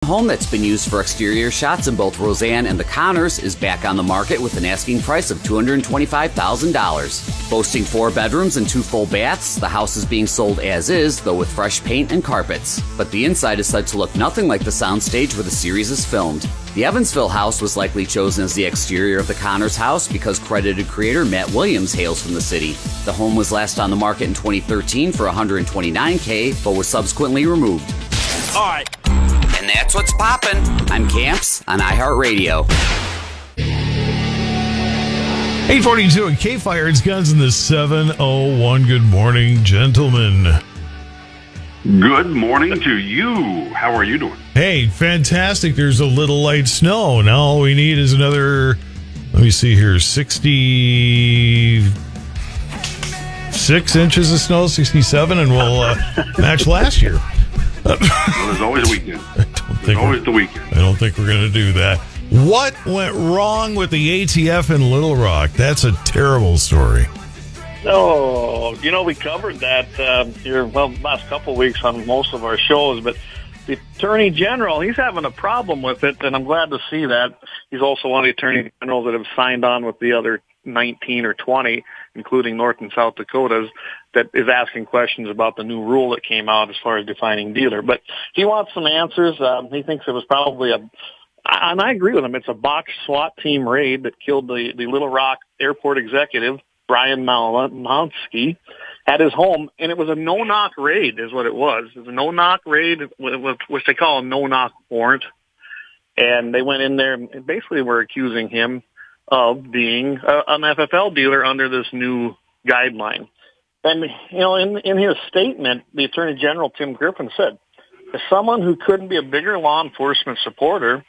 home that's been used for exterior shots in both Roseanne and the Connors is back on the market with an asking price of $225,000. Boasting 4 bedrooms and 2 full baths, the house is being sold as is, though with fresh paint and carpets. But the inside is said to look nothing like the soundstage where the series is filmed. The Evansville house was likely chosen as the exterior of the Connors house because credited creator Matt Williams hails from the city. The home was last on the market in 2013 for $129K, but was subsequently removed. All right. And that's what's poppin'. I'm Camps on iHeartRadio. 842 at KFYR. It's Guns in the 701. Good morning, gentlemen. Good morning to you. How are you doing? Hey, fantastic. There's a little light snow. Now all we need is another, let me see here, 66 inches of snow, 67, and we'll match last year. Well, there's always a weekend. There's always the weekend. I don't think we're going to do that. What went wrong with the ATF in Little Rock? That's a terrible story. Oh, we covered that here, last couple of weeks on most of our shows, but the Attorney General, he's having a problem with it, and I'm glad to see that. He's also one of the Attorney Generals that have signed on with the other 19 or 20, including North and South Dakotas, that is asking questions about the new rule that came out as far as defining dealer. But he wants some answers. He thinks it was probably and I agree with him, it's a box SWAT team raid that killed the Little Rock airport executive, Bryan Malinowski, at his home, and it was a no-knock raid is what it was. It was a no-knock raid, which they call a no-knock warrant, and they went in there and basically were accusing him of being an FFL dealer under this new guideline. And, in his statement, the Attorney General, Tim Griffin, said, as someone who couldn't be a bigger law enforcement supporter,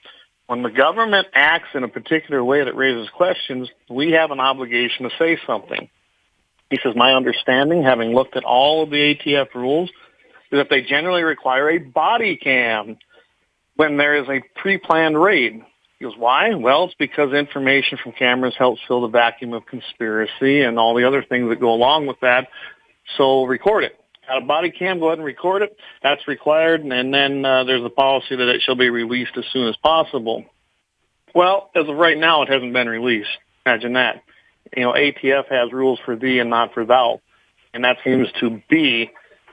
when the government acts in a particular way that raises questions, we have an obligation to say something. He says, my understanding, having looked at all of the ATF rules, is that they generally require a body cam when there is a pre-planned raid. He goes, why? Well, it's because information from cameras helps fill the vacuum of conspiracy and all the other things that go along with that. So record it. Got a body cam, go ahead and record it. That's required. And then there's a policy that it shall be released as soon as possible. Well, as of right now, it hasn't been released. Imagine that. ATF has rules for thee and not for thou. And that seems to be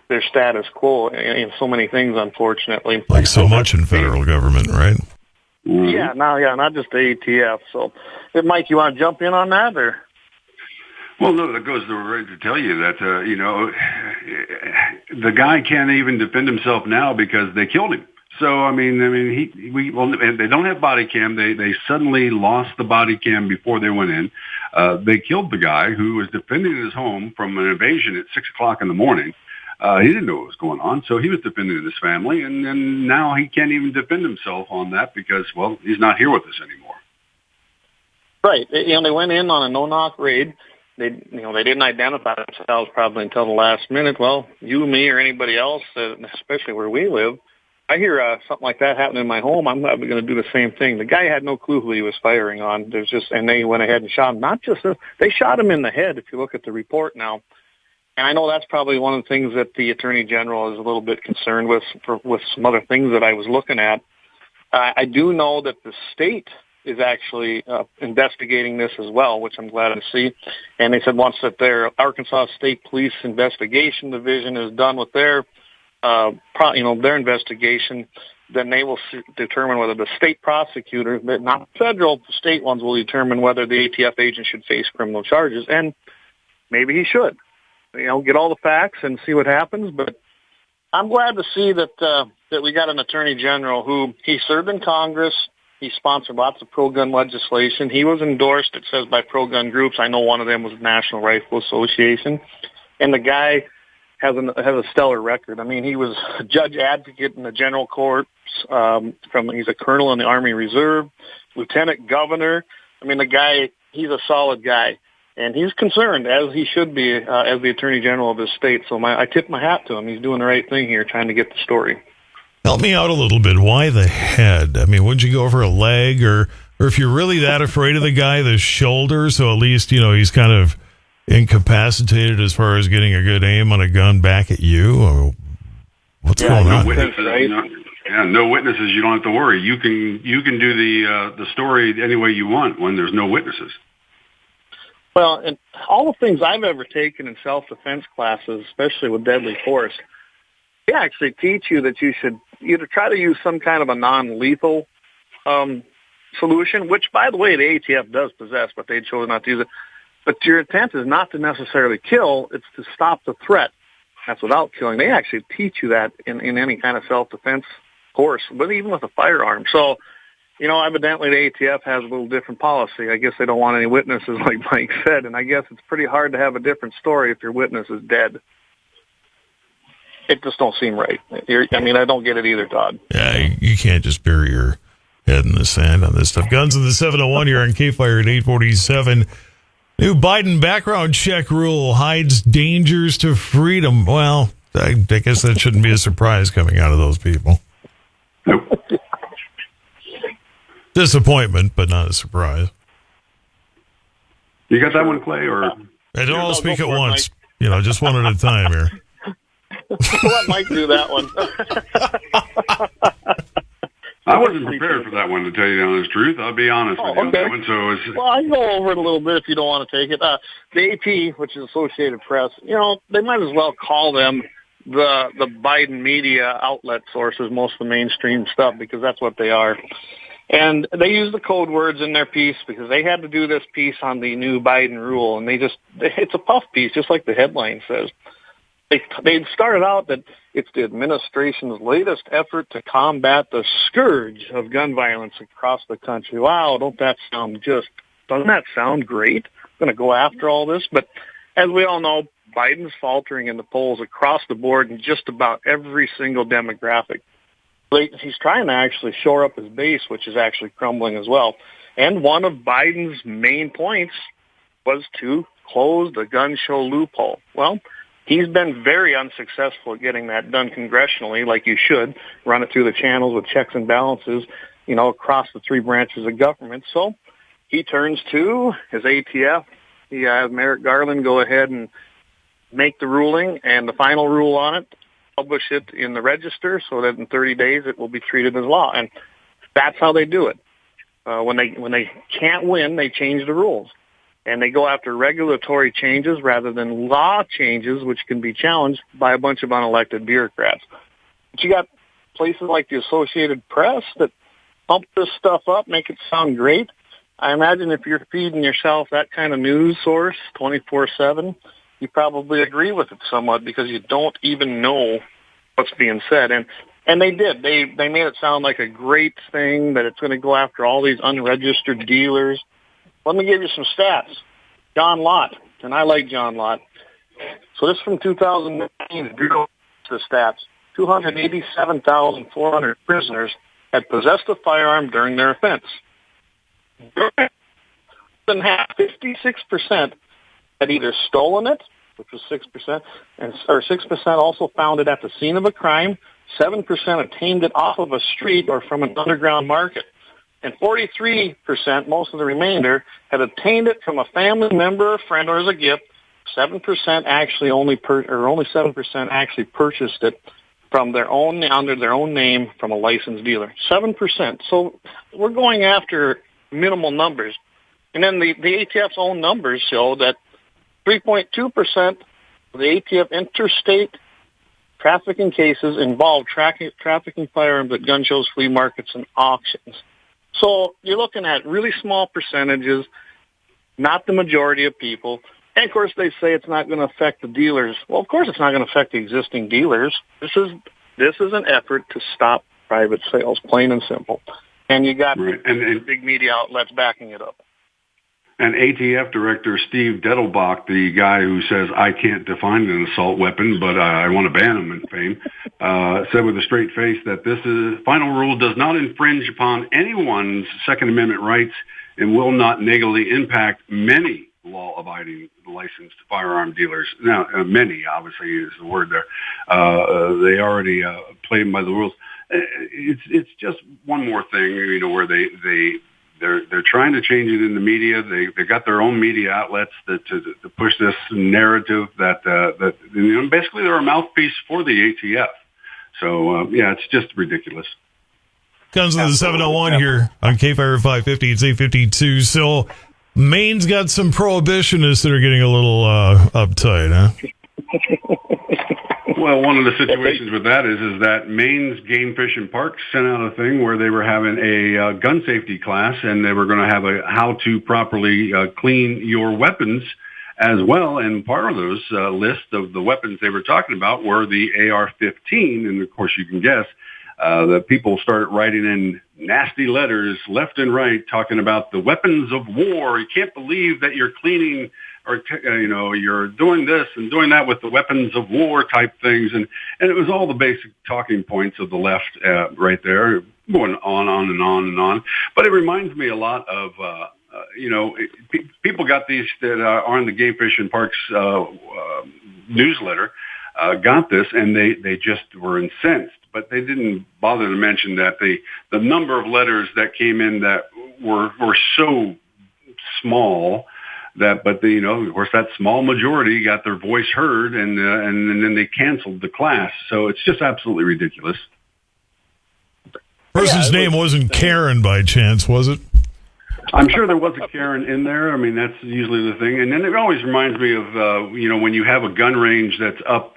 their status quo in so many things, unfortunately. Like so much in federal government, right? Mm-hmm. Yeah, not just the ATF. So, Mike, you want to jump in on that, or? Well, no, that goes right to tell you that, the guy can't even defend himself now because they killed him. So, they don't have body cam. They suddenly lost the body cam before they went in. They killed the guy who was defending his home from an invasion at 6 o'clock in the morning. He didn't know what was going on, so he was defending his family, and now he can't even defend himself on that because, well, he's not here with us anymore. Right. They went in on a no-knock raid. They didn't identify themselves probably until the last minute. Well, you, me, or anybody else, especially where we live, I hear something like that happen in my home, I'm probably going to do the same thing. The guy had no clue who he was firing on. And they went ahead and shot him. They shot him in the head, if you look at the report now. And I know that's probably one of the things that the Attorney General is a little bit concerned with some other things that I was looking at. I do know that the state is actually investigating this as well, which I'm glad to see. And they said once that their Arkansas State Police Investigation Division is done with their investigation, then they will determine whether the state prosecutor, but not federal, the state ones will determine whether the ATF agent should face criminal charges. And maybe he should. Get all the facts and see what happens. But I'm glad to see that we got an Attorney General who he served in Congress. He sponsored lots of pro-gun legislation. He was endorsed, it says, by pro-gun groups. I know one of them was the National Rifle Association. And the guy has a stellar record. He was a judge advocate in the General Court. He's a colonel in the Army Reserve, lieutenant governor. The guy, he's a solid guy. And he's concerned, as he should be, as the Attorney General of his state. So I tip my hat to him. He's doing the right thing here, trying to get the story. Help me out a little bit. Why the head? Wouldn't you go for a leg? Or if you're really that afraid of the guy, the shoulder, so at least, he's kind of incapacitated as far as getting a good aim on a gun back at you? Or what's going on? Witnesses, Yeah, no witnesses. You don't have to worry. You can do the story any way you want when there's no witnesses. Well, and all the things I've ever taken in self-defense classes, especially with deadly force, they actually teach you that you should either try to use some kind of a non-lethal solution, which, by the way, the ATF does possess, but they chose not to use it. But your intent is not to necessarily kill; it's to stop the threat. That's without killing. They actually teach you that in any kind of self-defense course, but even with a firearm. So, evidently the ATF has a little different policy. I guess they don't want any witnesses, like Mike said, and I guess it's pretty hard to have a different story if your witness is dead. It just don't seem right. I don't get it either, Todd. Yeah, you can't just bury your head in the sand on this stuff. Guns in the 701 here on KFYR at 847. New Biden background check rule hides dangers to freedom. Well, I guess that shouldn't be a surprise coming out of those people. Disappointment, but not a surprise. You got that one, Clay? Or I don't all speak at once. Just one at a time here. Let Mike do that one. I wasn't prepared for that one, to tell you the honest truth. I'll be honest with you on that one. Well, I can go over it a little bit if you don't want to take it. The AP, which is Associated Press, they might as well call them the Biden media outlet sources, most of the mainstream stuff, because that's what they are. And they use the code words in their piece because they had to do this piece on the new Biden rule, and it's a puff piece, just like the headline says. They started out that it's the administration's latest effort to combat the scourge of gun violence across the country. Wow, doesn't that sound great? I'm going to go after all this. But as we all know, Biden's faltering in the polls across the board in just about every single demographic. He's trying to actually shore up his base, which is actually crumbling as well. And one of Biden's main points was to close the gun show loophole. Well, he's been very unsuccessful at getting that done congressionally, like you should, run it through the channels with checks and balances, across the three branches of government. So he turns to his ATF. He has Merrick Garland go ahead and make the ruling and the final rule on it, publish it in the register so that in 30 days it will be treated as law. And that's how they do it. When they can't win, they change the rules. And they go after regulatory changes rather than law changes, which can be challenged by a bunch of unelected bureaucrats. But you got places like the Associated Press that pump this stuff up, make it sound great. I imagine if you're feeding yourself that kind of news source 24/7, you probably agree with it somewhat because you don't even know what's being said. And they did. They made it sound like a great thing that it's going to go after all these unregistered dealers. Let me give you some stats. John Lott, and I like John Lott. So this is from 2019, the stats. 287,400 prisoners had possessed a firearm during their offense. More than half, 56%, had either stolen it, which was 6%, or 6% also found it at the scene of a crime, 7% obtained it off of a street or from an underground market. And 43%, most of the remainder, had obtained it from a family member or friend or as a gift. 7% actually only 7% actually purchased it from under their own name from a licensed dealer. 7%. So we're going after minimal numbers. And then the ATF's own numbers show that 3.2% of the ATF interstate trafficking cases involve trafficking firearms at gun shows, flea markets, and auctions. So you're looking at really small percentages, not the majority of people. And, of course, they say it's not going to affect the dealers. Well, of course it's not going to affect the existing dealers. This is an effort to stop private sales, plain and simple. And you got and big media outlets backing it up. And ATF Director Steve Dettelbach, the guy who says, I can't define an assault weapon, but I want to ban them in fame, said with a straight face that this final rule does not infringe upon anyone's Second Amendment rights and will not negatively impact many law-abiding licensed firearm dealers. Now, many, obviously, is the word there. They already play by the rules. It's just one more thing, where they're trying to change it in the media. They got their own media outlets to push this narrative that basically they're a mouthpiece for the ATF. So, yeah, it's just ridiculous. Comes to the 701 here on KFYR 550. It's 852. So Maine's got some prohibitionists that are getting a little uptight, huh? Well, one of the situations with that is that Maine's Game Fish and Parks sent out a thing where they were having a gun safety class, and they were going to have a how to properly clean your weapons as well. And part of those list of the weapons they were talking about were the AR-15, and of course you can guess that people started writing in nasty letters left and right talking about the weapons of war. You can't believe that you're cleaning or, you're doing this and doing that with the weapons of war type things. And it was all the basic talking points of the left right there, going on and on and on. But it reminds me a lot of, people got these that are on the Game Fish and Parks newsletter, got this, and they just were incensed. But they didn't bother to mention that the number of letters that came in that were so small that, but of course, that small majority got their voice heard, and then they canceled the class. So it's just absolutely ridiculous. Person's name wasn't Karen by chance, was it? I'm sure there was a Karen in there. I mean, that's usually the thing. And then it always reminds me of, when you have a gun range that's up,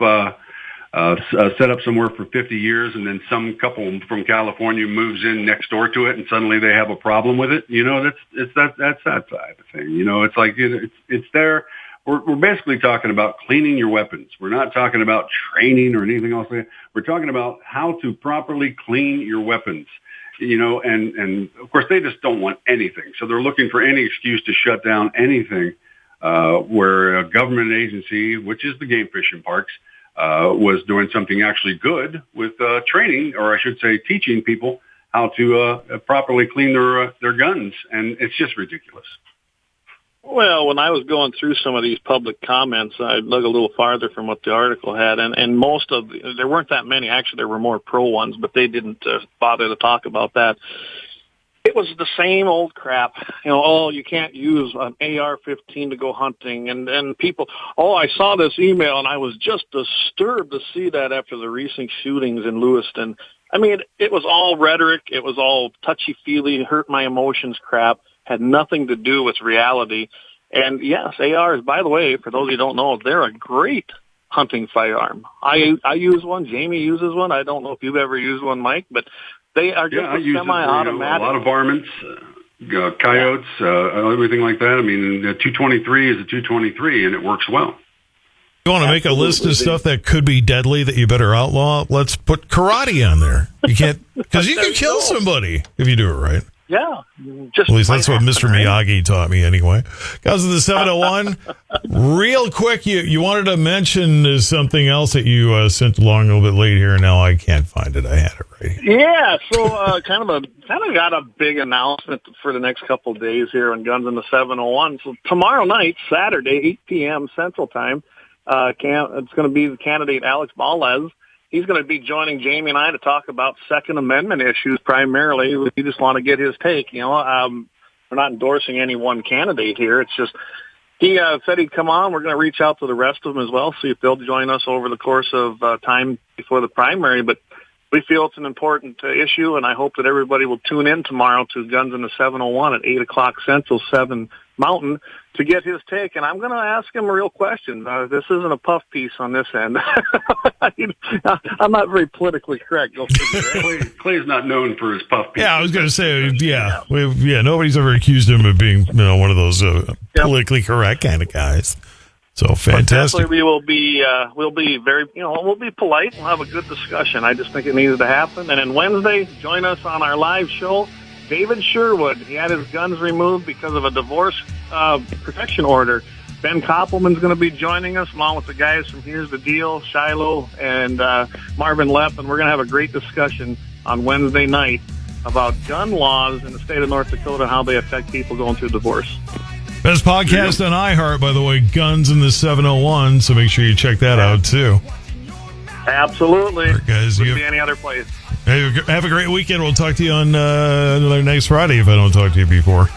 set up somewhere for 50 years, and then some couple from California moves in next door to it, and suddenly they have a problem with it. That's that type of thing. It's like it's there. We're basically talking about cleaning your weapons. We're not talking about training or anything else like that. We're talking about how to properly clean your weapons. And of course they just don't want anything, so they're looking for any excuse to shut down anything where a government agency, which is the Game Fish and Parks, was doing something actually good with training, or I should say teaching people how to properly clean their guns. And it's just ridiculous. Well, when I was going through some of these public comments, I dug a little farther from what the article had, and most of there weren't that many. Actually, there were more pro ones, but they didn't bother to talk about that. It was the same old crap. You can't use an AR-15 to go hunting. And people, I saw this email, and I was just disturbed to see that after the recent shootings in Lewiston. I mean, it was all rhetoric. It was all touchy-feely, hurt my emotions crap. Had nothing to do with reality. And, yes, ARs, by the way, for those who don't know, they're a great hunting firearm. I use one. Jamie uses one. I don't know if you've ever used one, Mike, but they are just semi-automatic. A lot of varmints, coyotes, everything like that. I mean, the 223 is a 223, and it works well. You want to make a list of stuff that could be deadly that you better outlaw? Let's put karate on there. You can't, because you can kill somebody if you do it right. Yeah. At least that's what Mr. Miyagi taught me anyway. Guys of the 701, real quick, you wanted to mention something else that you sent along a little bit late here, and now I can't find it. I had it right here. Yeah, so kind of got a big announcement for the next couple of days here on Guns in the 701. So tomorrow night, Saturday, 8 p.m. Central Time, it's going to be the candidate Alex Balez. He's going to be joining Jamie and I to talk about Second Amendment issues primarily. We just want to get his take. We're not endorsing any one candidate here. It's just he said he'd come on. We're going to reach out to the rest of them as well, see if they'll join us over the course of time before the primary. But we feel it's an important issue, and I hope that everybody will tune in tomorrow to Guns in the 701 at 8 o'clock Central, 7 Mountain, to get his take. And I'm going to ask him a real question. This isn't a puff piece on this end. I'm not very politically correct. Clay's not known for his puff piece. Yeah, I was going to say, nobody's ever accused him of being one of those politically correct kind of guys. So fantastic. We will be very, we'll be polite. We'll have a good discussion. I just think it needs to happen. And then Wednesday, join us on our live show. David Sherwood, he had his guns removed because of a divorce protection order. Ben Koppelman's going to be joining us, along with the guys from Here's the Deal, Shiloh, and Marvin Lepp, and we're going to have a great discussion on Wednesday night about gun laws in the state of North Dakota and how they affect people going through divorce. Best podcast on iHeart, by the way, Guns in the 701, so make sure you check that out, too. Absolutely. Right, guys, wouldn't be any other place. Hey, have a great weekend. We'll talk to you on next Friday if I don't talk to you before.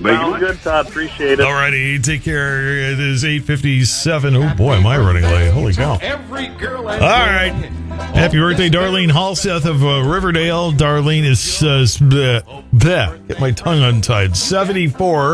Sounds good, Todd. Appreciate it. All righty. Take care. It is 8:57. Oh, boy, am I running late. Holy cow. All right. Happy birthday, Darlene Halseth of Riverdale. Darlene is, get my tongue untied, 74.